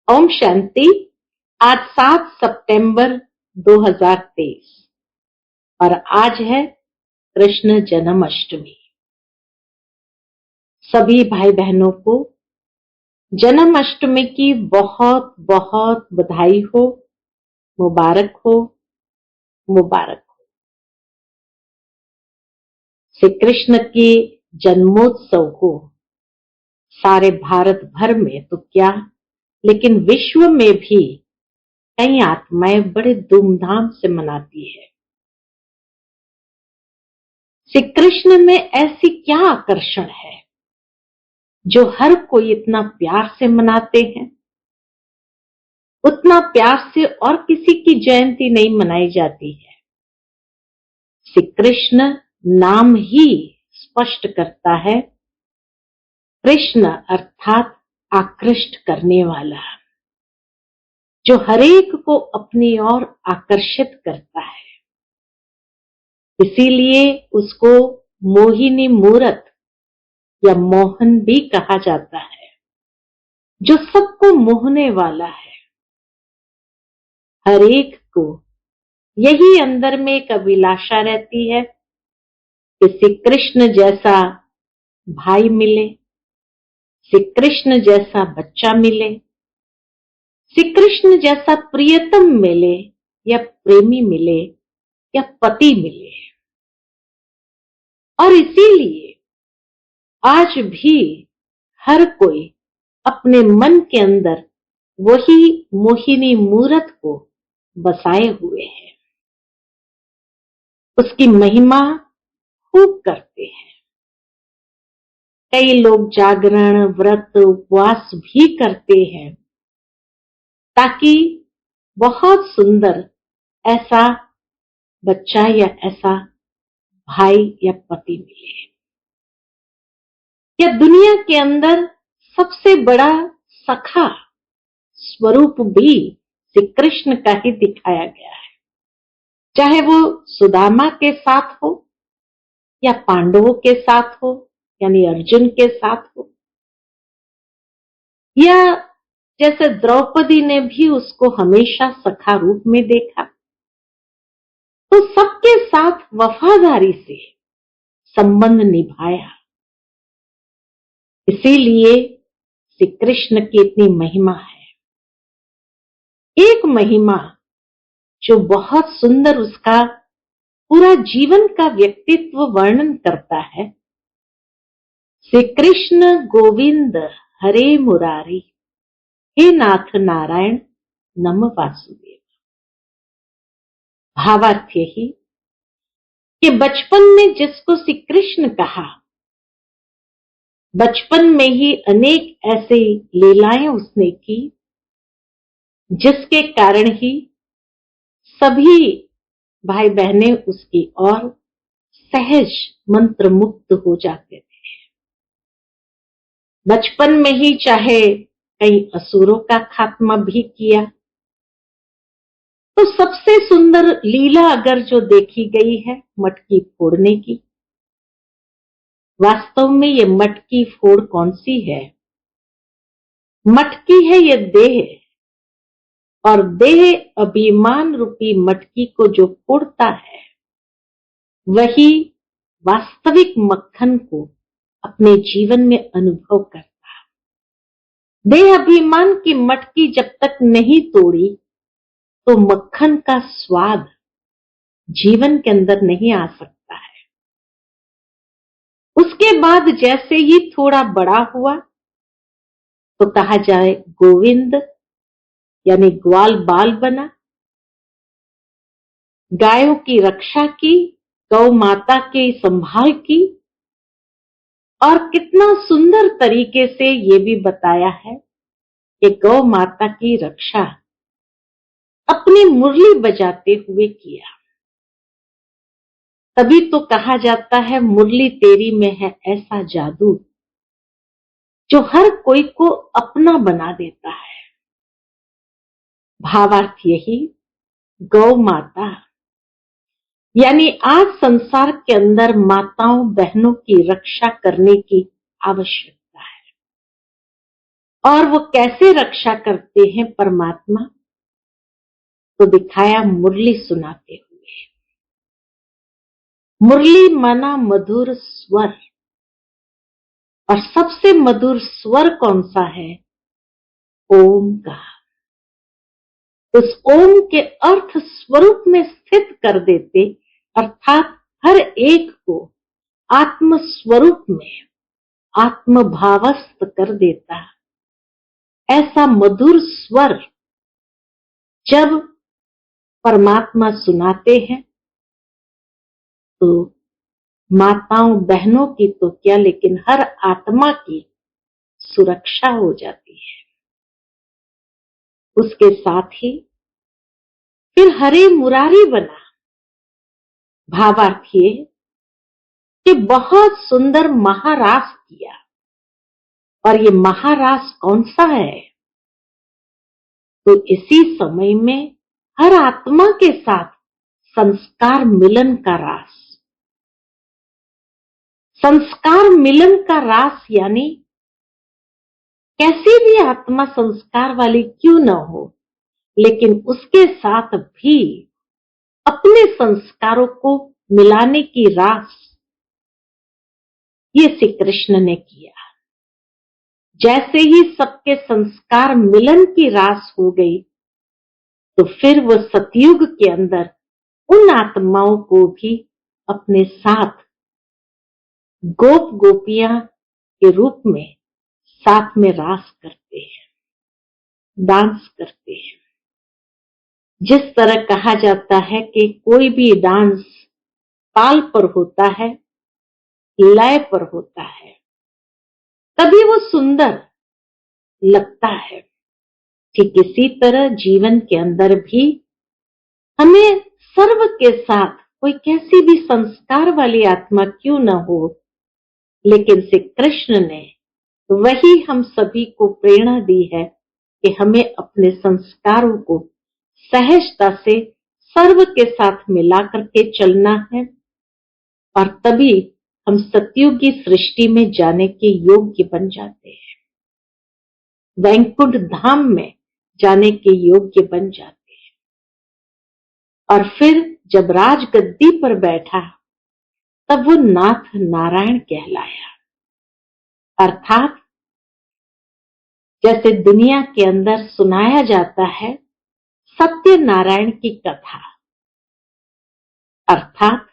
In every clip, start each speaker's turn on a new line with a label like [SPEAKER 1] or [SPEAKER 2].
[SPEAKER 1] ओम शांति। आज 7 सितंबर 2023 और आज है कृष्ण जन्माष्टमी। सभी भाई बहनों को जन्माष्टमी की बहुत बहुत बधाई हो, मुबारक हो, मुबारक हो। श्री कृष्ण के जन्मोत्सव को सारे भारत भर में तो क्या, लेकिन विश्व में भी कई आत्माएं बड़े धूमधाम से मनाती है। श्री कृष्ण में ऐसी क्या आकर्षण है जो हर कोई इतना प्यार से मनाते हैं? उतना प्यार से और किसी की जयंती नहीं मनाई जाती है। श्री कृष्ण नाम ही स्पष्ट करता है, कृष्ण अर्थात आकृष्ट करने वाला, जो हरेक को अपनी ओर आकर्षित करता है। इसीलिए उसको मोहिनी मूरत या मोहन भी कहा जाता है, जो सबको मोहने वाला है। हर एक को यही अंदर में एक अभिलाषा रहती है कि श्री कृष्ण जैसा भाई मिले, श्री कृष्ण जैसा बच्चा मिले, श्री कृष्ण जैसा प्रियतम मिले या प्रेमी मिले या पति मिले। और इसीलिए आज भी हर कोई अपने मन के अंदर वही मोहिनी मूरत को बसाए हुए है, उसकी महिमा खूब करते हैं। कई लोग जागरण, व्रत, उपवास भी करते हैं ताकि बहुत सुंदर ऐसा बच्चा या ऐसा भाई या पति मिले। या दुनिया के अंदर सबसे बड़ा सखा स्वरूप भी श्री कृष्ण का ही दिखाया गया है, चाहे वो सुदामा के साथ हो या पांडवों के साथ हो, यानी अर्जुन के साथ हो, या जैसे द्रौपदी ने भी उसको हमेशा सखा रूप में देखा, तो सबके साथ वफादारी से संबंध निभाया। इसीलिए श्री कृष्ण की इतनी महिमा है। एक महिमा जो बहुत सुंदर उसका पूरा जीवन का व्यक्तित्व वर्णन करता है, श्री कृष्ण गोविंद हरे मुरारी, हे नाथ नारायण नम वासुदेव। भावार्थ यही कि बचपन में जिसको श्री कृष्ण कहा, बचपन में ही अनेक ऐसी लीलाएं उसने की जिसके कारण ही सभी भाई बहनें उसकी ओर सहज मंत्र मुक्त हो जाते थे। बचपन में ही चाहे कई असुरों का खात्मा भी किया, तो सबसे सुंदर लीला अगर जो देखी गई है मटकी फोड़ने की। वास्तव में ये मटकी फोड़ कौन सी है? मटकी है ये देह, और देह अभिमान रूपी मटकी को जो फोड़ता है वही वास्तविक मक्खन को अपने जीवन में अनुभव करता है। देह अभिमान की मटकी जब तक नहीं तोड़ी तो मक्खन का स्वाद जीवन के अंदर नहीं आ सकता है। उसके बाद जैसे ही थोड़ा बड़ा हुआ तो कहा जाए गोविंद, यानी ग्वाल बाल बना, गायों की रक्षा की, गौ माता की संभाल की, और कितना सुंदर तरीके से ये भी बताया है कि गौ माता की रक्षा अपनी मुरली बजाते हुए किया। तभी तो कहा जाता है मुरली तेरी में है ऐसा जादू जो हर कोई को अपना बना देता है। भावार्थ यही, गौ माता यानी आज संसार के अंदर माताओं बहनों की रक्षा करने की आवश्यकता है। और वो कैसे रक्षा करते हैं परमात्मा, तो दिखाया मुरली सुनाते हुए। मुरली माना मधुर स्वर, और सबसे मधुर स्वर कौन सा है? ओम का। उस ओम के अर्थ स्वरूप में स्थित कर देते, अर्थात हर एक को आत्म स्वरूप में आत्म भावस्थ कर देता। ऐसा मधुर स्वर जब परमात्मा सुनाते हैं तो माताओं बहनों की तो क्या, लेकिन हर आत्मा की सुरक्षा हो जाती है। उसके साथ ही फिर हरे मुरारी बना। भावार्थ ये कि बहुत सुंदर महारास किया। और ये महारास कौन सा है? तो इसी समय में हर आत्मा के साथ संस्कार मिलन का रास। संस्कार मिलन का रास यानी कैसी भी आत्मा संस्कार वाली क्यों न हो, लेकिन उसके साथ भी अपने संस्कारों को मिलाने की रास ये श्री कृष्ण ने किया। जैसे ही सबके संस्कार मिलन की रास हो गई, तो फिर वो सतयुग के अंदर उन आत्माओं को भी अपने साथ गोप गोपियां के रूप में साथ में रास करते हैं, डांस करते हैं। जिस तरह कहा जाता है कि कोई भी डांस ताल पर होता है, लय पर होता है, तभी वो सुंदर लगता है। ठीक इसी तरह जीवन के अंदर भी हमें सर्व के साथ कोई कैसी भी संस्कार वाली आत्मा क्यों न हो, लेकिन श्री कृष्ण ने वही हम सभी को प्रेरणा दी है कि हमें अपने संस्कारों को सहजता से सर्व के साथ मिला करके चलना है, और तभी हम सतयुगी सृष्टि में जाने के योग्य बन जाते हैं, वैकुंठ धाम में जाने के योग्य बन जाते हैं। और फिर जब राजगद्दी पर बैठा, तब वो नाथ नारायण कहलाया। अर्थात जैसे दुनिया के अंदर सुनाया जाता है सत्य नारायण की कथा, अर्थात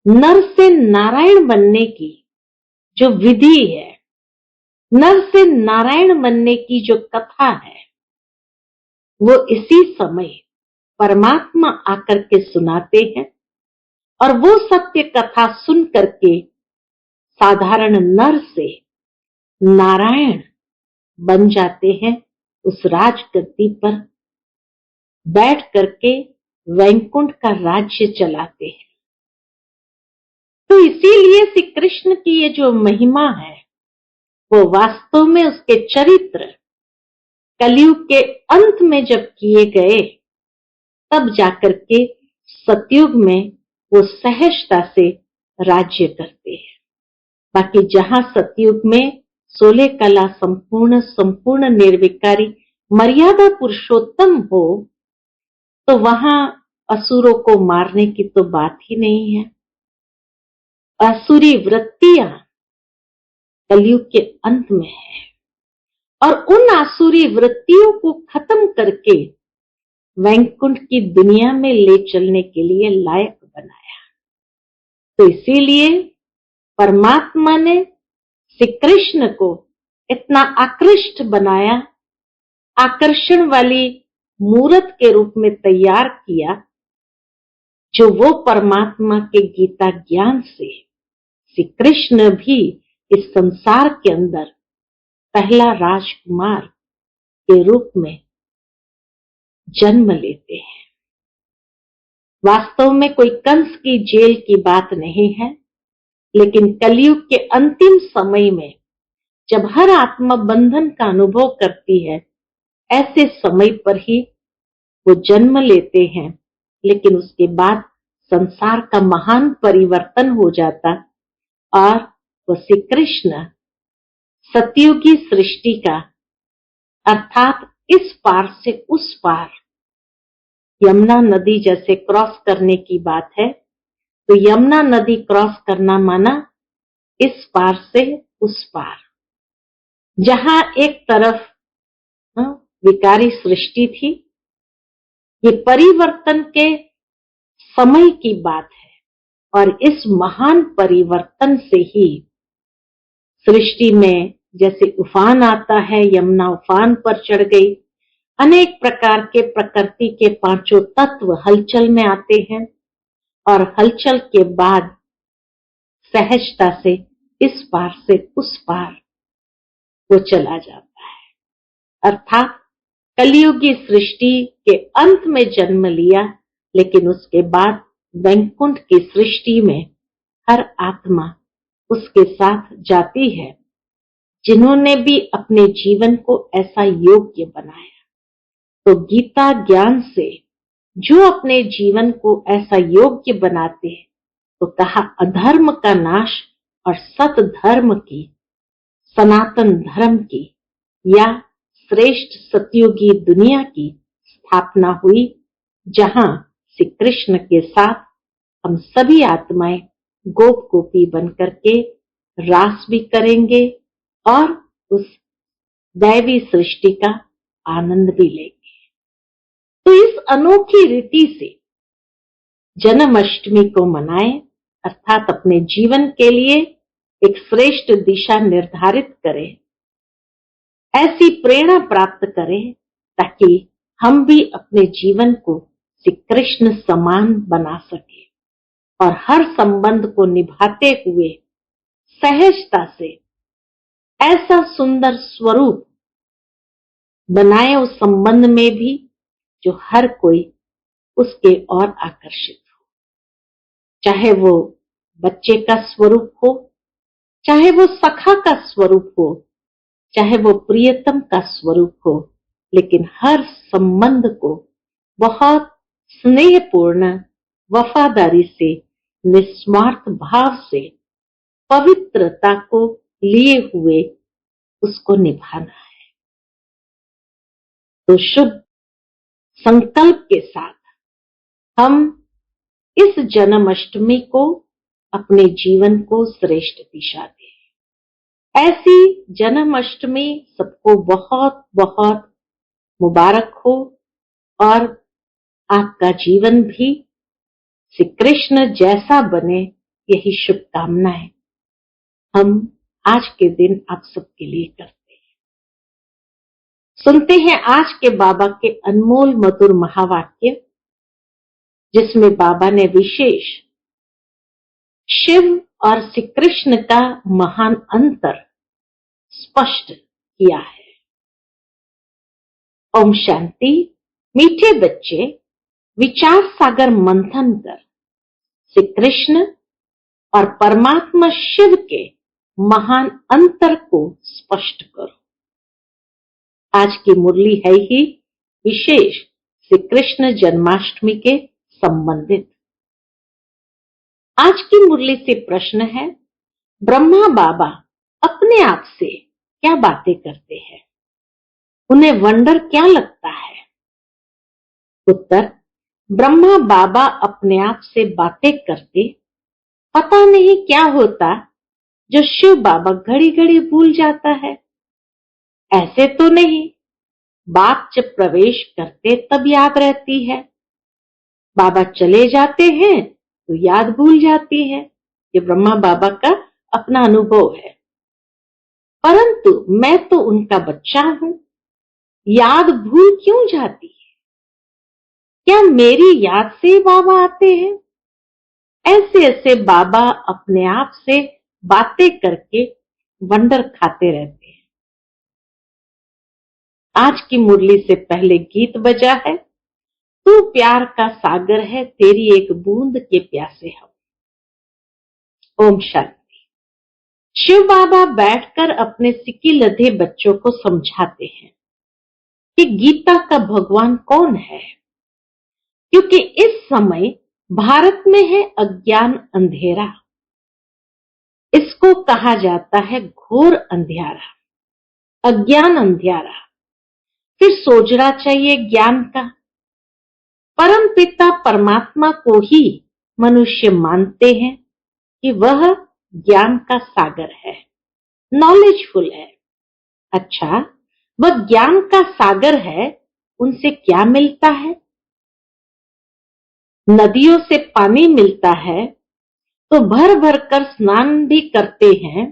[SPEAKER 1] नर से नारायण बनने की जो विधि है, नर से नारायण बनने की जो कथा है, वो इसी समय परमात्मा आकर के सुनाते हैं। और वो सत्य कथा सुन करके साधारण नर से नारायण बन जाते हैं, उस राजगद्दी पर बैठ करके वैकुंठ का राज्य चलाते हैं। तो इसीलिए श्री कृष्ण की ये जो महिमा है, वो वास्तव में उसके चरित्र कलयुग के अंत में जब किए गए, तब जाकर के सतयुग में वो सहजता से राज्य करते हैं। बाकी जहां सतयुग में 16 कला संपूर्ण निर्विकारी मर्यादा पुरुषोत्तम हो, तो वहां असुरों को मारने की तो बात ही नहीं है। असुरी वृत्तियां कलयुग के अंत में है, और उन आसुरी वृत्तियों को खत्म करके वैकुंठ की दुनिया में ले चलने के लिए लायक बनाया। तो इसीलिए परमात्मा ने श्री कृष्ण को इतना आकृष्ट बनाया, आकर्षण वाली मूर्त के रूप में तैयार किया, जो वो परमात्मा के गीता ज्ञान से श्री कृष्ण भी इस संसार के अंदर पहला राजकुमार के रूप में जन्म लेते हैं। वास्तव में कोई कंस की जेल की बात नहीं है, लेकिन कलयुग के अंतिम समय में जब हर आत्मा बंधन का अनुभव करती है, ऐसे समय पर ही वो जन्म लेते हैं। लेकिन उसके बाद संसार का महान परिवर्तन हो जाता, और वो श्री कृष्ण सतयुगी सृष्टि का अर्थात इस पार से उस पार। यमुना नदी जैसे क्रॉस करने की बात है, तो यमुना नदी क्रॉस करना माना इस पार से उस पार। जहां एक तरफ विकारी सृष्टि थी, ये परिवर्तन के समय की बात है, और इस महान परिवर्तन से ही सृष्टि में जैसे उफान आता है, यमुना उफान पर चढ़ गई। अनेक प्रकार के प्रकृति के पांचों तत्व हलचल में आते हैं, और हलचल के बाद सहजता से इस पार से उस पार वो चला जाता है। अर्थात कलियुगी सृष्टि के अंत में जन्म लिया, लेकिन उसके बाद वैकुंठ की सृष्टि में हर आत्मा उसके साथ जाती है, जिन्होंने भी अपने जीवन को ऐसा योग्य बनाया। तो गीता ज्ञान से जो अपने जीवन को ऐसा योग्य बनाते हैं, तो कहा अधर्म का नाश और सत धर्म की, सनातन धर्म की या श्रेष्ठ सतयुगी दुनिया की स्थापना हुई, जहां श्री कृष्ण के साथ हम सभी आत्माएं गोप गोपी बनकर के रास भी करेंगे और उस दैवी सृष्टि का आनंद भी लेंगे। तो इस अनोखी रीति से जन्माष्टमी को मनाएं, अर्थात अपने जीवन के लिए एक श्रेष्ठ दिशा निर्धारित करें, ऐसी प्रेरणा प्राप्त करें ताकि हम भी अपने जीवन को श्री कृष्ण समान बना सके और हर संबंध को निभाते हुए सहजता से ऐसा सुंदर स्वरूप बनाए उस संबंध में भी जो हर कोई उसके ओर आकर्षित हो। चाहे वो बच्चे का स्वरूप हो, चाहे वो सखा का स्वरूप हो, चाहे वो प्रियतम का स्वरूप हो, लेकिन हर संबंध को बहुत स्नेहपूर्ण वफादारी से, निस्वार्थ भाव से, पवित्रता को लिए हुए उसको निभाना है। तो शुभ संकल्प के साथ हम इस जन्माष्टमी को अपने जीवन को श्रेष्ठ दिशा दें। ऐसी जन्माष्टमी सबको बहुत बहुत मुबारक हो और आपका जीवन भी श्री कृष्ण जैसा बने, यही शुभकामनाएं हम आज के दिन आप सबके लिए करते हैं। सुनते हैं आज के बाबा के अनमोल मधुर महावाक्य, जिसमें बाबा ने विशेष शिव और श्री कृष्ण का महान अंतर स्पष्ट किया है। ओम शांति। मीठे बच्चे, विचार सागर मंथन कर श्री कृष्ण और परमात्मा शिव के महान अंतर को स्पष्ट करो। आज की मुरली है ही विशेष श्री कृष्ण जन्माष्टमी के संबंधित। आज की मुरली से प्रश्न है, ब्रह्मा बाबा अपने आप से क्या बातें करते हैं? उन्हें वंडर क्या लगता है? उत्तर, ब्रह्मा बाबा अपने आप से बातें करते, पता नहीं क्या होता जो शिव बाबा घड़ी घड़ी भूल जाता है। ऐसे तो नहीं, बात जब प्रवेश करते तब याद रहती है, बाबा चले जाते हैं तो याद भूल जाती है। ये ब्रह्मा बाबा का अपना अनुभव है। परंतु मैं तो उनका बच्चा हूं, याद भूल क्यों जाती है? क्या मेरी याद से बाबा आते हैं? ऐसे ऐसे बाबा अपने आप से बातें करके वंडर खाते रहते हैं। आज की मुरली से पहले गीत बजा है, तू प्यार का सागर है, तेरी एक बूंद के प्यासे हम। ओम शांति। शिव बाबा बैठकर अपने सिक्की लधे बच्चों को समझाते हैं कि गीता का भगवान कौन है, क्योंकि इस समय भारत में है अज्ञान अंधेरा। इसको कहा जाता है घोर अंधियारा, अज्ञान अंधियारा। फिर सोजरा चाहिए ज्ञान का। परम पिता परमात्मा को ही मनुष्य मानते हैं कि वह ज्ञान का सागर है, नॉलेजफुल है। अच्छा, वह ज्ञान का सागर है, उनसे क्या मिलता है? नदियों से पानी मिलता है तो भर भर कर स्नान भी करते हैं।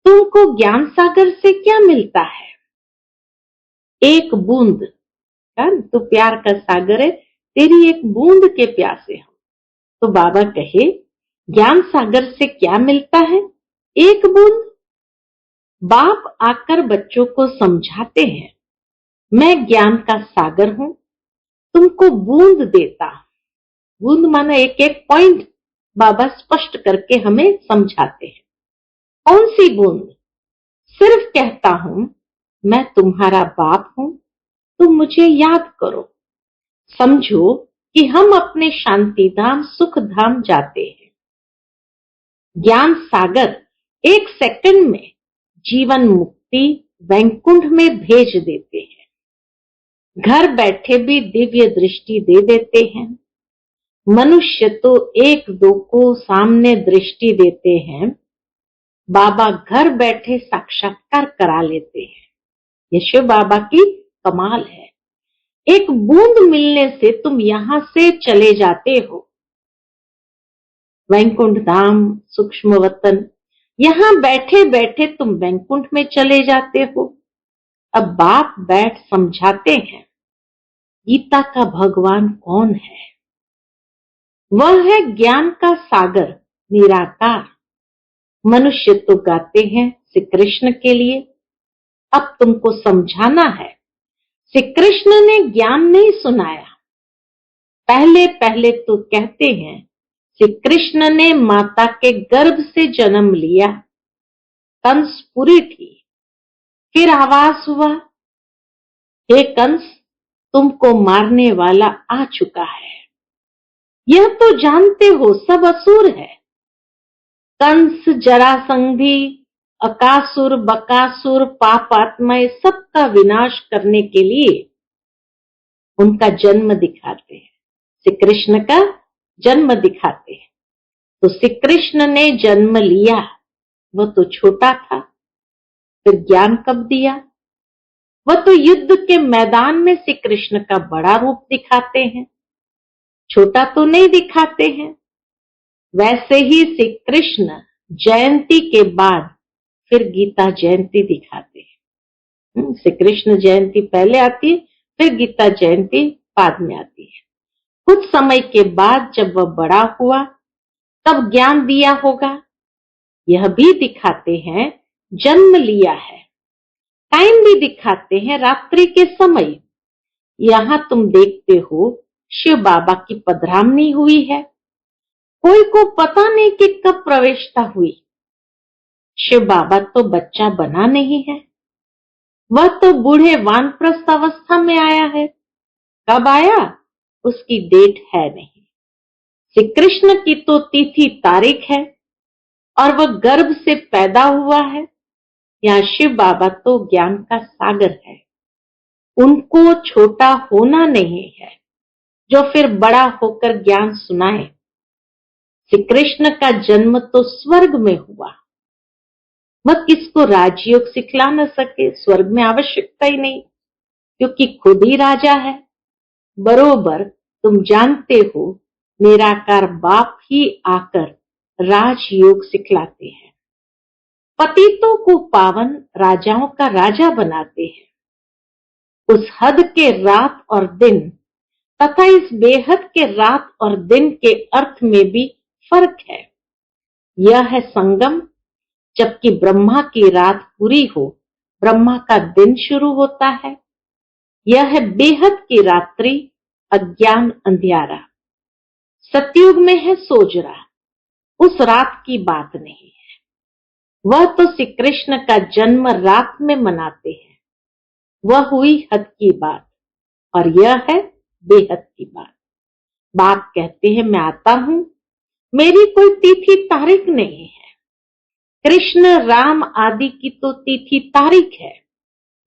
[SPEAKER 1] तुमको ज्ञान सागर से क्या मिलता है? एक बूंद। तू प्यार का सागर है, तेरी एक बूंद के प्यासे हम। तो बाबा कहे ज्ञान सागर से क्या मिलता है? एक बूंद। बाप आकर बच्चों को समझाते हैं, मैं ज्ञान का सागर हूं, तुमको बूंद देता हूं। बूंद माना एक एक पॉइंट बाबा स्पष्ट करके हमें समझाते हैं। कौन सी बूंद? सिर्फ कहता हूं मैं तुम्हारा बाप हूं, तुम मुझे याद करो। समझो कि हम अपने शांति धाम सुख धाम जाते हैं। ज्ञान सागर एक सेकंड में जीवन मुक्ति वैकुंठ में भेज देते हैं। घर बैठे भी दिव्य दृष्टि दे देते हैं। मनुष्य तो एक दो को सामने दृष्टि देते हैं, बाबा घर बैठे साक्षात्कार करा लेते हैं। ये शिव बाबा की कमाल है। एक बूंद मिलने से तुम यहां से चले जाते हो। वैकुंठ धाम सूक्ष्म वतन, यहां बैठे बैठे तुम वैकुंठ में चले जाते हो। अब बाप बैठ समझाते हैं गीता का भगवान कौन है। वह है ज्ञान का सागर, निराकार। मनुष्य तो गाते हैं श्री कृष्ण के लिए, अब तुमको समझाना है। श्री कृष्ण ने ज्ञान नहीं सुनाया। पहले पहले तो कहते हैं श्री कृष्ण ने माता के गर्भ से जन्म लिया, कंस पुरी थी। फिर आवाज हुआ, हे कंस, तुमको मारने वाला आ चुका है। यह तो जानते हो सब असुर है। कंस, जरासंधी, अकासुर, बकासुर, पापात्मा, सबका विनाश करने के लिए उनका जन्म दिखाते हैं। श्री कृष्ण का जन्म दिखाते हैं। तो श्री कृष्ण ने जन्म लिया, वह तो छोटा था, फिर ज्ञान कब दिया? वह तो युद्ध के मैदान में श्री कृष्ण का बड़ा रूप दिखाते हैं, छोटा तो नहीं दिखाते हैं। वैसे ही श्री कृष्ण जयंती के बाद फिर गीता जयंती दिखाते हैं। श्री कृष्ण जयंती पहले आती है, फिर गीता जयंती बाद में आती है। कुछ समय के बाद जब वह बड़ा हुआ तब ज्ञान दिया होगा। यह भी दिखाते हैं जन्म लिया है। टाइम भी दिखाते हैं, रात्रि के समय। यहां तुम देखते हो शिव बाबा की पधरामनी हुई है। कोई को पता नहीं कि कब प्रवेशता हुई। शिव बाबा तो बच्चा बना नहीं है, वह तो बूढ़े वानप्रस्थ अवस्था में आया है। कब आया उसकी डेट है नहीं। श्री कृष्ण की तो तिथि तारीख है और वह गर्भ से पैदा हुआ है। यहाँ शिव बाबा तो ज्ञान का सागर है, उनको छोटा होना नहीं है जो फिर बड़ा होकर ज्ञान सुनाए। श्री कृष्ण का जन्म तो स्वर्ग में हुआ, वह किसको राजयोग सिखला न सके। स्वर्ग में आवश्यकता ही नहीं, क्योंकि खुद ही राजा है। बरोबर तुम जानते हो निराकार बाप ही आकर राजयोग सिखलाते हैं। पतितों को पावन, राजाओं का राजा बनाते हैं। उस हद के रात और दिन तथा इस बेहद के रात और दिन के अर्थ में भी फर्क है। यह है संगम, जबकि ब्रह्मा की रात पूरी हो, ब्रह्मा का दिन शुरू होता है। यह है बेहद की रात्रि, अज्ञान अंधियारा। सतयुग में है सोजरा, उस रात की बात नहीं है। वह तो श्री कृष्ण का जन्म रात में मनाते हैं, वह हुई हद की बात, और यह है बेहद की बात। बाप कहते हैं मैं आता हूं, मेरी कोई तिथि तारीख नहीं है। कृष्ण, राम आदि की तो तिथि तारीख है,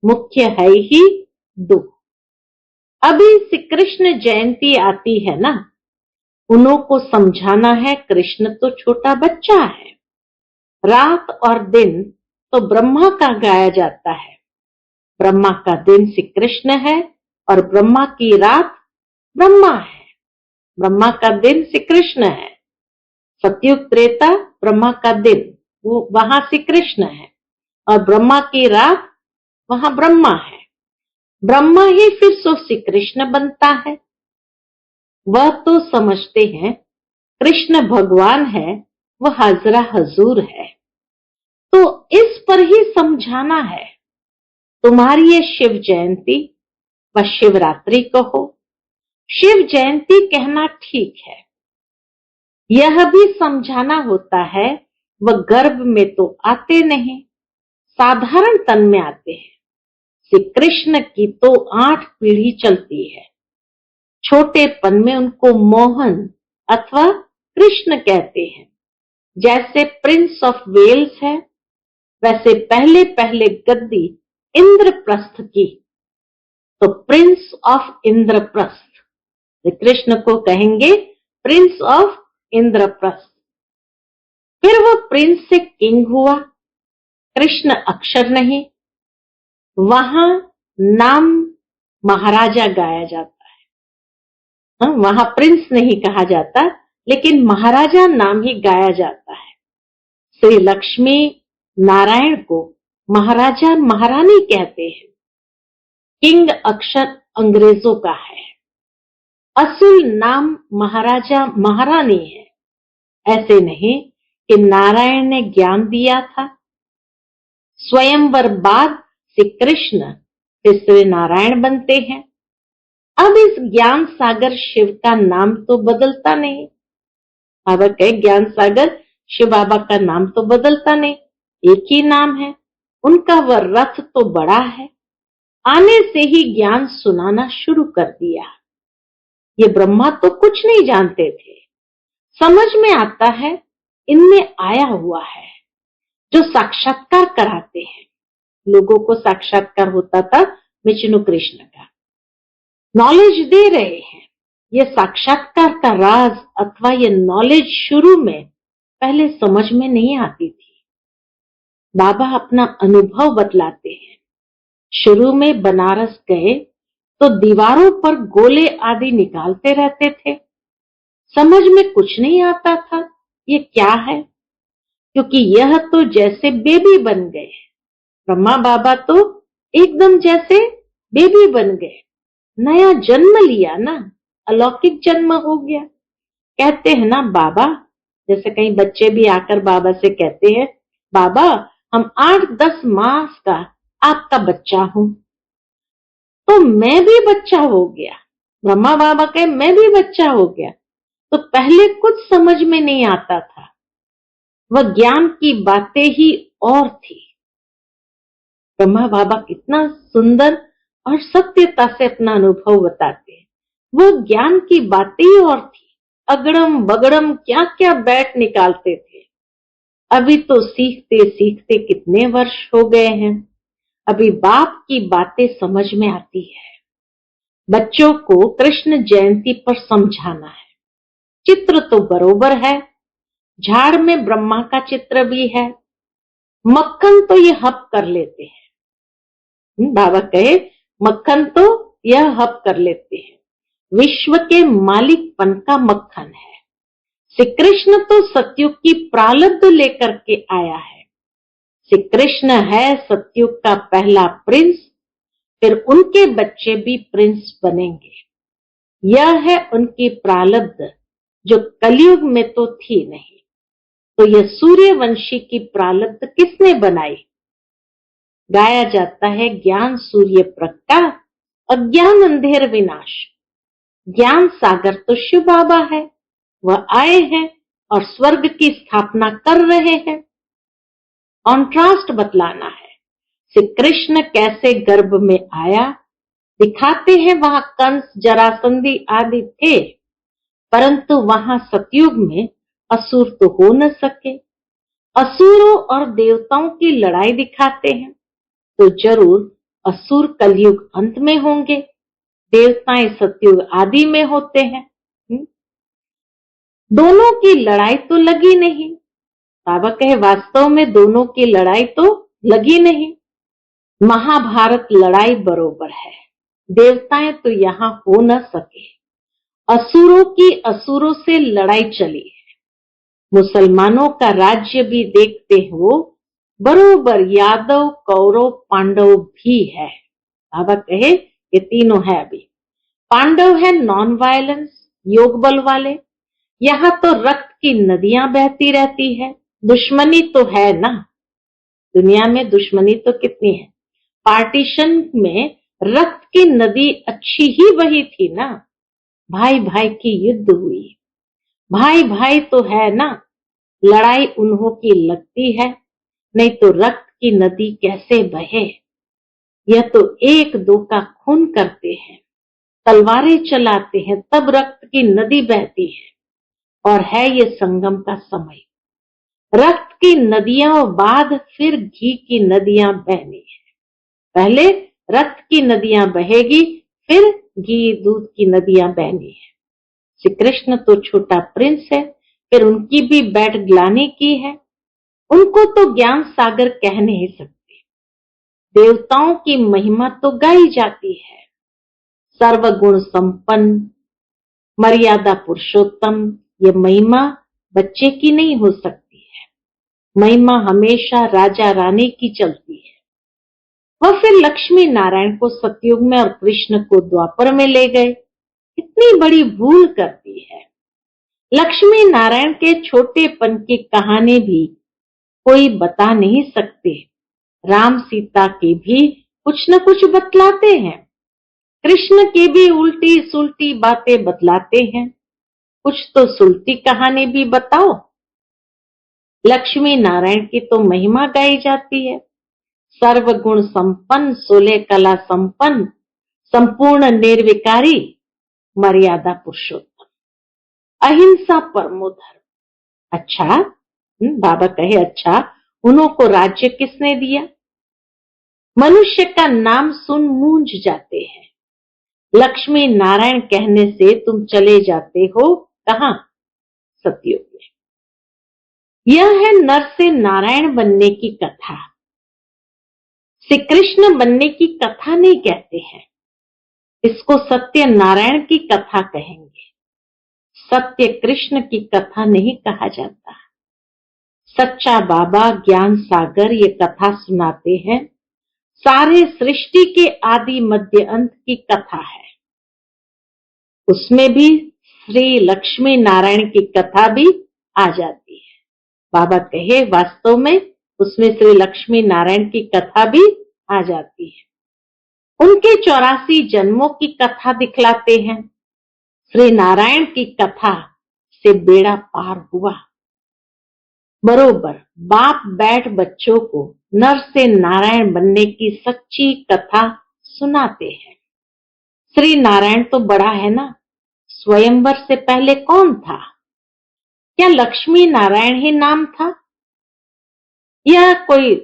[SPEAKER 1] मुख्य है ही 2। अभी श्री कृष्ण जयंती आती है ना, उन्हों को समझाना है कृष्ण तो छोटा बच्चा है। रात और दिन तो ब्रह्मा का गाया जाता है। ब्रह्मा का दिन श्री कृष्ण है और ब्रह्मा की रात ब्रह्मा है। ब्रह्मा का दिन श्री कृष्ण है। सतयुग त्रेता ब्रह्मा का दिन, वो वहां श्री कृष्ण है, और ब्रह्मा की रात वहां ब्रह्मा है। ब्रह्मा ही फिर सो श्री कृष्ण बनता है। वह तो समझते हैं कृष्ण भगवान है, वह हाजरा हजूर है। तो इस पर ही समझाना है। तुम्हारी ये शिव जयंती व शिवरात्रि कहो। शिव जयंती कहना ठीक है, यह भी समझाना होता है वह गर्भ में तो आते नहीं, साधारण तन में आते हैं। श्री कृष्ण की तो 8 पीढ़ी चलती है। छोटेपन में उनको मोहन अथवा कृष्ण कहते हैं। जैसे प्रिंस ऑफ वेल्स है, वैसे पहले पहले गद्दी इंद्रप्रस्थ की, तो प्रिंस ऑफ इंद्रप्रस्थ, श्री कृष्ण को कहेंगे प्रिंस ऑफ इंद्रप्रस्थ। फिर वो प्रिंस से किंग हुआ। कृष्ण अक्षर नहीं, वहां नाम महाराजा गाया जाता है। वहां प्रिंस नहीं कहा जाता, लेकिन महाराजा नाम ही गाया जाता है। श्री लक्ष्मी नारायण को महाराजा महारानी कहते हैं। किंग अक्षर अंग्रेजों का है, असुल नाम महाराजा महारानी है। ऐसे नहीं कि नारायण ने ज्ञान दिया था, स्वयंवर बाद श्री कृष्ण फिर श्री नारायण बनते हैं। अब इस ज्ञान सागर शिव का नाम तो बदलता नहीं। बाबा कहे ज्ञान सागर शिव बाबा का नाम तो बदलता नहीं, एक ही नाम है। उनका वह रथ तो बड़ा है, आने से ही ज्ञान सुनाना शुरू कर दिया। ये ब्रह्मा तो कुछ नहीं जानते थे, समझ में आता है इनमें आया हुआ है जो साक्षात्कार कराते हैं। लोगों को साक्षात्कार होता था विष्णु कृष्ण का, नॉलेज दे रहे हैं। ये साक्षात्कार का राज अथवा ये नॉलेज शुरू में पहले समझ में नहीं आती थी। बाबा अपना अनुभव बतलाते हैं। शुरू में बनारस गए तो दीवारों पर गोले आदि निकालते रहते थे, समझ में कुछ नहीं आता था ये क्या है, क्योंकि यह तो जैसे बेबी बन गए। ब्रह्मा बाबा तो एकदम जैसे बेबी बन गए, नया जन्म लिया ना, अलौकिक जन्म हो गया। कहते हैं ना बाबा, जैसे कई बच्चे भी आकर बाबा से कहते हैं बाबा हम 8-10 मास का आपका बच्चा हूं, तो मैं भी बच्चा हो गया। ब्रह्मा बाबा कहे मैं भी बच्चा हो गया। तो पहले कुछ समझ में नहीं आता था, वह ज्ञान की बातें ही और थी। ब्रह्मा बाबा कितना सुंदर और सत्यता से अपना अनुभव बताते हैं। वो ज्ञान की बातें ही और थी, अगड़म बगड़म क्या क्या बैठ निकालते थे। अभी तो सीखते सीखते कितने वर्ष हो गए हैं, अभी बाप की बातें समझ में आती है। बच्चों को कृष्ण जयंती पर समझाना है। चित्र तो बरोबर है, झाड़ में ब्रह्मा का चित्र भी है। मक्खन तो ये हप कर लेते हैं, बाबा कहे मक्खन तो यह हप कर लेते हैं। विश्व के मालिकपन का मक्खन है। श्री कृष्ण तो सतयुग की प्रारब्ध लेकर के आया है। श्री कृष्ण है सतयुग का पहला प्रिंस, फिर उनके बच्चे भी प्रिंस बनेंगे। यह है उनकी प्रारब्ध जो कलयुग में तो थी नहीं। तो यह सूर्यवंशी की प्रारब्ध किसने बनाई? गाया जाता है ज्ञान सूर्य प्रकाश और ज्ञान अंधेर विनाश। ज्ञान सागर तो शिव बाबा है, वह आए हैं और स्वर्ग की स्थापना कर रहे हैं। कॉन्ट्रास्ट बतलाना है। श्री कृष्ण कैसे गर्भ में आया दिखाते हैं। वहां कंस जरासंधी आदि थे, परंतु वहां सतयुग में असुर तो हो न सके। असुरों और देवताओं की लड़ाई दिखाते हैं, तो जरूर असुर कलयुग अंत में होंगे, देवताएं सतयुग आदि में होते हैं। दोनों की लड़ाई तो लगी नहीं। बाबा कहे वास्तव में दोनों की लड़ाई तो लगी नहीं। महाभारत लड़ाई बरोबर है, देवताएं तो यहां हो न सके। असुरों की असुरों से लड़ाई चली है। मुसलमानों का राज्य भी देखते हो, बरोबर यादव कौरव पांडव भी है। बाबा कहे ये तीनों है। अभी पांडव है नॉन वायलेंस, योग बल वाले। यहाँ तो रक्त की नदियां बहती रहती है। दुश्मनी तो है ना, दुनिया में दुश्मनी तो कितनी है। पार्टीशन में रक्त की नदी अच्छी ही बही थी ना, भाई भाई की युद्ध हुई, भाई भाई तो है ना, लड़ाई उन्हों की लगती है, नहीं तो रक्त की नदी कैसे बहे। यह तो एक दो का खून करते हैं, तलवारें चलाते हैं, तब रक्त की नदी बहती है। और है ये संगम का समय, रक्त की नदियां बाद फिर घी की नदियां बहनी है। पहले रक्त की नदियां बहेगी, फिर घी दूध की नदियां बहनी है। श्री कृष्ण तो छोटा प्रिंस है, फिर उनकी भी बैठ ग्लानी की है, उनको तो ज्ञान सागर कह नहीं सकते। देवताओं की महिमा तो गाई जाती है, सर्वगुण संपन्न मर्यादा पुरुषोत्तम। ये महिमा बच्चे की नहीं हो सकती है, महिमा हमेशा राजा रानी की चलती है। वह फिर लक्ष्मी नारायण को सतयुग में और कृष्ण को द्वापर में ले गए। इतनी बड़ी भूल करती है। लक्ष्मी नारायण के छोटेपन की कहानी भी कोई बता नहीं सकते। राम सीता के भी कुछ न कुछ बतलाते हैं, कृष्ण की भी उल्टी सुलटी बातें बतलाते हैं। कुछ तो सुलटी कहानी भी बताओ। लक्ष्मी नारायण की तो महिमा गाई जाती है, सर्वगुण संपन्न, 16 कला संपन्न, संपूर्ण निर्विकारी, मर्यादा पुरुषोत्तम, अहिंसा परमो धर्म। अच्छा, बाबा कहे अच्छा, उन्हों को राज्य किसने दिया? मनुष्य का नाम सुन मूंझ जाते हैं। लक्ष्मी नारायण कहने से तुम चले जाते हो कहां? सतयुग में। यह है नर से नारायण बनने की कथा। श्री कृष्ण बनने की कथा नहीं कहते हैं, इसको सत्य नारायण की कथा कहेंगे। सत्य कृष्ण की कथा नहीं कहा जाता। सच्चा बाबा ज्ञान सागर ये कथा सुनाते हैं, सारे सृष्टि के आदि मध्य अंत की कथा है। उसमें भी श्री लक्ष्मी नारायण की कथा भी आ जाती है। बाबा कहे वास्तव में उसमें श्री लक्ष्मी नारायण की कथा भी आ जाती है। उनके 84 जन्मों की कथा दिखलाते हैं। श्री नारायण की कथा से बेड़ा पार हुआ। बरोबर बाप बैठ बच्चों को नर से नारायण बनने की सच्ची कथा सुनाते हैं। श्री नारायण तो बड़ा है ना, स्वयंवर से पहले कौन था? क्या लक्ष्मी नारायण ही नाम था या कोई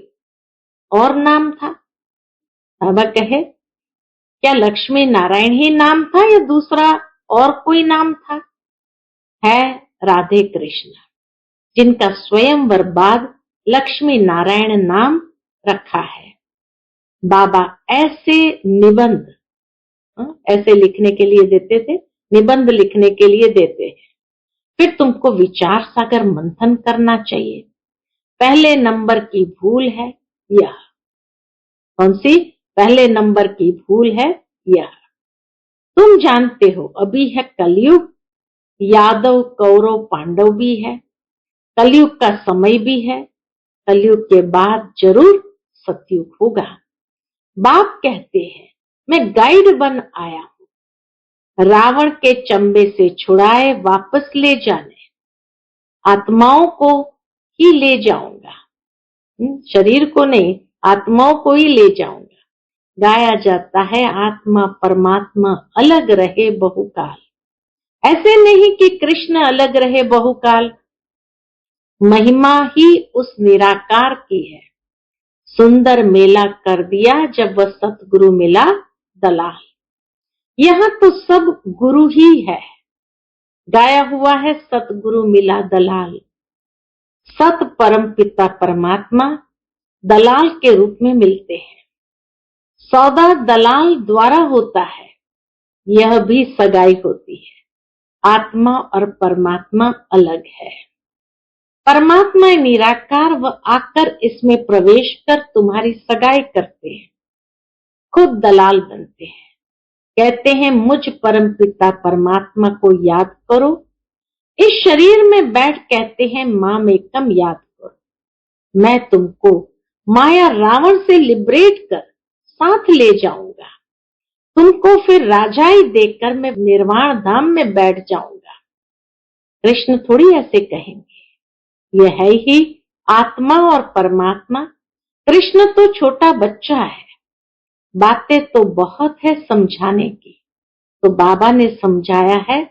[SPEAKER 1] और नाम था? बाबा कहे क्या लक्ष्मी नारायण ही नाम था या दूसरा और कोई नाम था? है राधे कृष्ण, जिनका स्वयंवर बाद लक्ष्मी नारायण नाम रखा है। बाबा ऐसे निबंध ऐसे लिखने के लिए देते थे, निबंध लिखने के लिए देते हैं। फिर तुमको विचार सागर मंथन करना चाहिए। पहले नंबर की भूल है यह। कौन सी पहले नंबर की भूल है? यह तुम जानते हो अभी है कलयुग, यादव कौरव पांडव भी है, कलयुग का समय भी है, कलयुग के बाद जरूर सतयुग होगा। बाप कहते हैं मैं गाइड बन आया हूं, रावण के चंबे से छुड़ाए वापस ले जाने, आत्माओं को ही ले जाऊंगा, शरीर को नहीं, आत्माओं को ही ले जाऊंगा। गाया जाता है आत्मा परमात्मा अलग रहे बहुकाल। ऐसे नहीं कि कृष्ण अलग रहे बहुकाल, महिमा ही उस निराकार की है। सुंदर मेला कर दिया जब वह सतगुरु मिला दलाल। यहाँ तो सब गुरु ही है, गाया हुआ है सतगुरु मिला दलाल। सत परम पिता परमात्मा दलाल के रूप में मिलते हैं। सौदा दलाल द्वारा होता है, यह भी सगाई होती है। आत्मा और परमात्मा अलग है। परमात्मा निराकार व आकर इसमें प्रवेश कर तुम्हारी सगाई करते हैं, खुद दलाल बनते हैं। कहते हैं मुझ परम पिता परमात्मा को याद करो। इस शरीर में बैठ कहते हैं माम एकम याद करो। मैं तुमको माया रावण से लिबरेट कर साथ ले जाऊंगा। तुमको फिर राजाई देकर मैं निर्वाण धाम में बैठ जाऊंगा। कृष्ण थोड़ी ऐसे कहेंगे। यह है ही आत्मा और परमात्मा। कृष्ण तो छोटा बच्चा है, बातें तो बहुत है समझाने की। तो बाबा ने समझाया है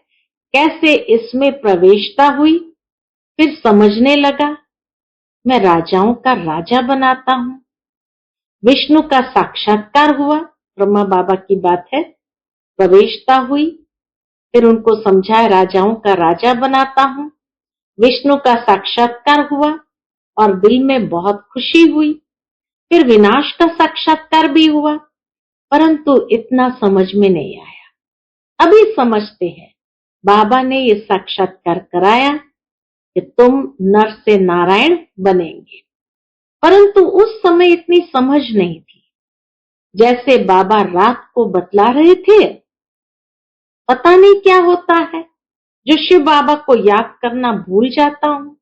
[SPEAKER 1] कैसे इसमें प्रवेशता हुई। फिर समझने लगा मैं राजाओं का राजा बनाता हूं। विष्णु का साक्षात्कार हुआ, ब्रह्मा बाबा की बात है। प्रवेशता हुई, फिर उनको समझाया राजाओं का राजा बनाता हूं। विष्णु का साक्षात्कार हुआ और दिल में बहुत खुशी हुई। फिर विनाश का साक्षात्कार भी हुआ, परंतु इतना समझ में नहीं आया। अभी समझते हैं। बाबा ने ये साक्षात्कार कराया कि तुम नर से नारायण बनेंगे, परंतु उस समय इतनी समझ नहीं थी। जैसे बाबा रात को बतला रहे थे, पता नहीं क्या होता है जो शिव बाबा को याद करना भूल जाता हूं।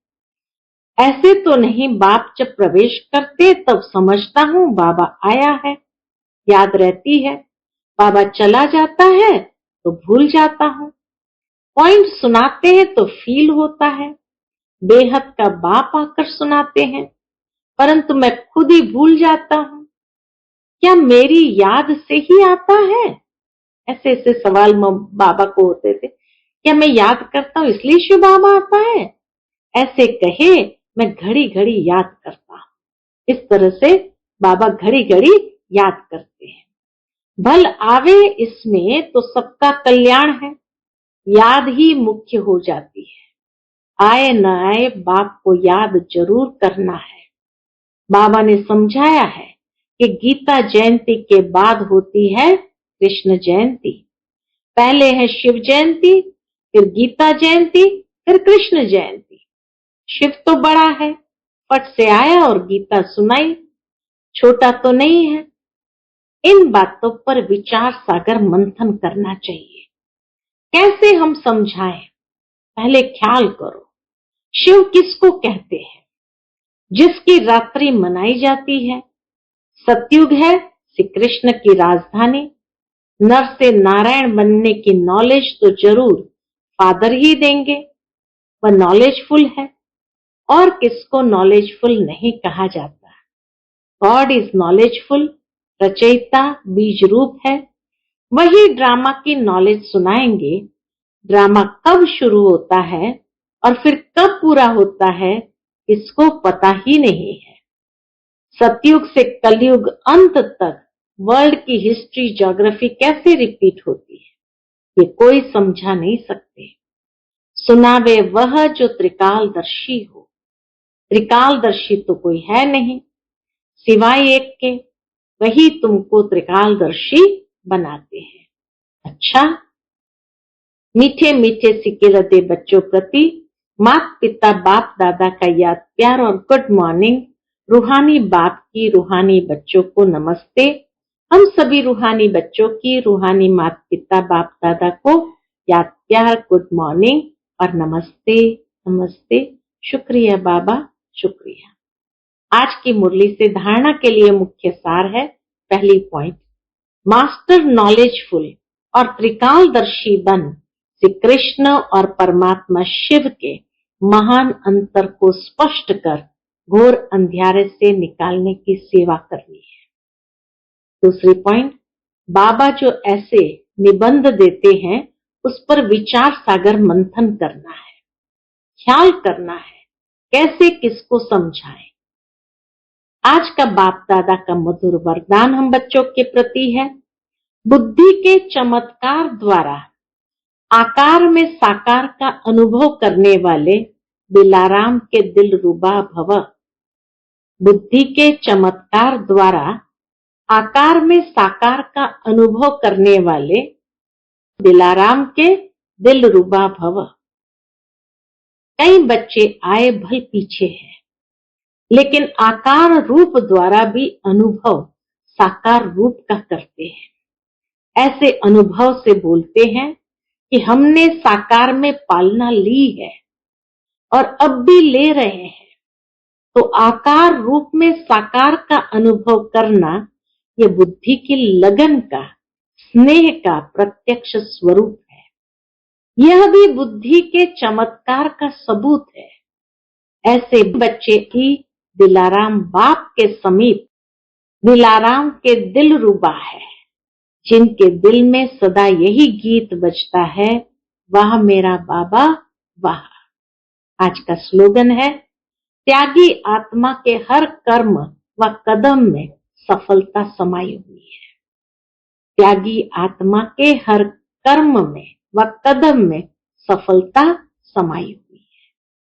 [SPEAKER 1] ऐसे तो नहीं, बाप जब प्रवेश करते तब समझता हूं बाबा आया है, याद रहती है। बाबा चला जाता है तो भूल जाता हूं। पॉइंट सुनाते हैं तो फील होता है। बेहद का बाप आकर सुनाते हैं, परंतु मैं खुद ही भूल जाता हूं। क्या मेरी याद से ही आता है? ऐसे ऐसे सवाल बाबा को होते थे। क्या मैं याद करता हूं इसलिए शिव बाबा आता है? ऐसे कहे मैं घड़ी घड़ी याद करता हूं। इस तरह से बाबा घड़ी घड़ी याद करते हैं। भल आवे इसमें तो सबका कल्याण है, याद ही मुख्य हो जाती है। आए न आए बाप को याद जरूर करना है। बाबा ने समझाया है कि गीता जयंती के बाद होती है कृष्ण जयंती। पहले है शिव जयंती, फिर गीता जयंती, फिर कृष्ण जयंती। शिव तो बड़ा है, फट से आया और गीता सुनाई, छोटा तो नहीं है। इन बातों पर विचार सागर मंथन करना चाहिए। कैसे हम समझाएं, पहले ख्याल करो। शिव किसको कहते हैं? जिसकी रात्रि मनाई जाती है। सतयुग है श्री कृष्ण की राजधानी। नर से नारायण बनने की नॉलेज तो जरूर फादर ही देंगे, वह नॉलेजफुल है। और किसको नॉलेजफुल नहीं कहा जाता। गॉड इज नॉलेजफुल, रचयिता बीज रूप है। वही ड्रामा की नॉलेज सुनाएंगे। ड्रामा कब शुरू होता है और फिर कब पूरा होता है इसको पता ही नहीं है। सतयुग से कलयुग अंत तक वर्ल्ड की हिस्ट्री ज्योग्राफी कैसे रिपीट होती है, ये कोई समझा नहीं सकते। सुनावे वह जो त्रिकालदर्शी हो। त्रिकालदर्शी तो कोई है नहीं सिवाय एक के, वही तुमको त्रिकालदर्शी बनाते हैं। अच्छा, मीठे मीठे सिक्के लदे बच्चों प्रति माता पिता बाप दादा का याद प्यार और गुड मॉर्निंग। रूहानी बाप की रूहानी बच्चों को नमस्ते। हम सभी रूहानी बच्चों की रूहानी माता पिता बाप दादा को याद प्यार, गुड मॉर्निंग और नमस्ते नमस्ते। शुक्रिया बाबा, शुक्रिया। आज की मुरली से धारणा के लिए मुख्य सार है। पहली पॉइंट, मास्टर नॉलेजफुल और त्रिकालदर्शी बन श्री कृष्ण और परमात्मा शिव के महान अंतर को स्पष्ट कर घोर अंधियारे से निकालने की सेवा करनी है। दूसरी पॉइंट, बाबा जो ऐसे निबंध देते हैं उस पर विचार सागर मंथन करना है, ख्याल करना है कैसे किसको समझाएं। आज का बाप दादा का मधुर वरदान हम बच्चों के प्रति है, बुद्धि के चमत्कार द्वारा आकार में साकार का अनुभव करने वाले दिलाराम के दिलरुबा भव। बुद्धि के चमत्कार द्वारा आकार में साकार का अनुभव करने वाले दिलाराम के दिलरुबा भव। कई बच्चे आए भल पीछे हैं, लेकिन आकार रूप द्वारा भी अनुभव साकार रूप का करते हैं। ऐसे अनुभव से बोलते हैं कि हमने साकार में पालना ली है और अब भी ले रहे हैं। तो आकार रूप में साकार का अनुभव करना यह बुद्धि की लगन का, स्नेह का प्रत्यक्ष स्वरूप है। यह भी बुद्धि के चमत्कार का सबूत है। ऐसे बच्चे ही दिलाराम बाप के समीप दिलाराम के दिलरुबा है, जिनके दिल में सदा यही गीत बजता है, वाह मेरा बाबा वाह। आज का स्लोगन है, त्यागी आत्मा के हर कर्म व कदम में सफलता समाई हुई है। त्यागी आत्मा के हर कर्म में व कदम में सफलता समाई हुई।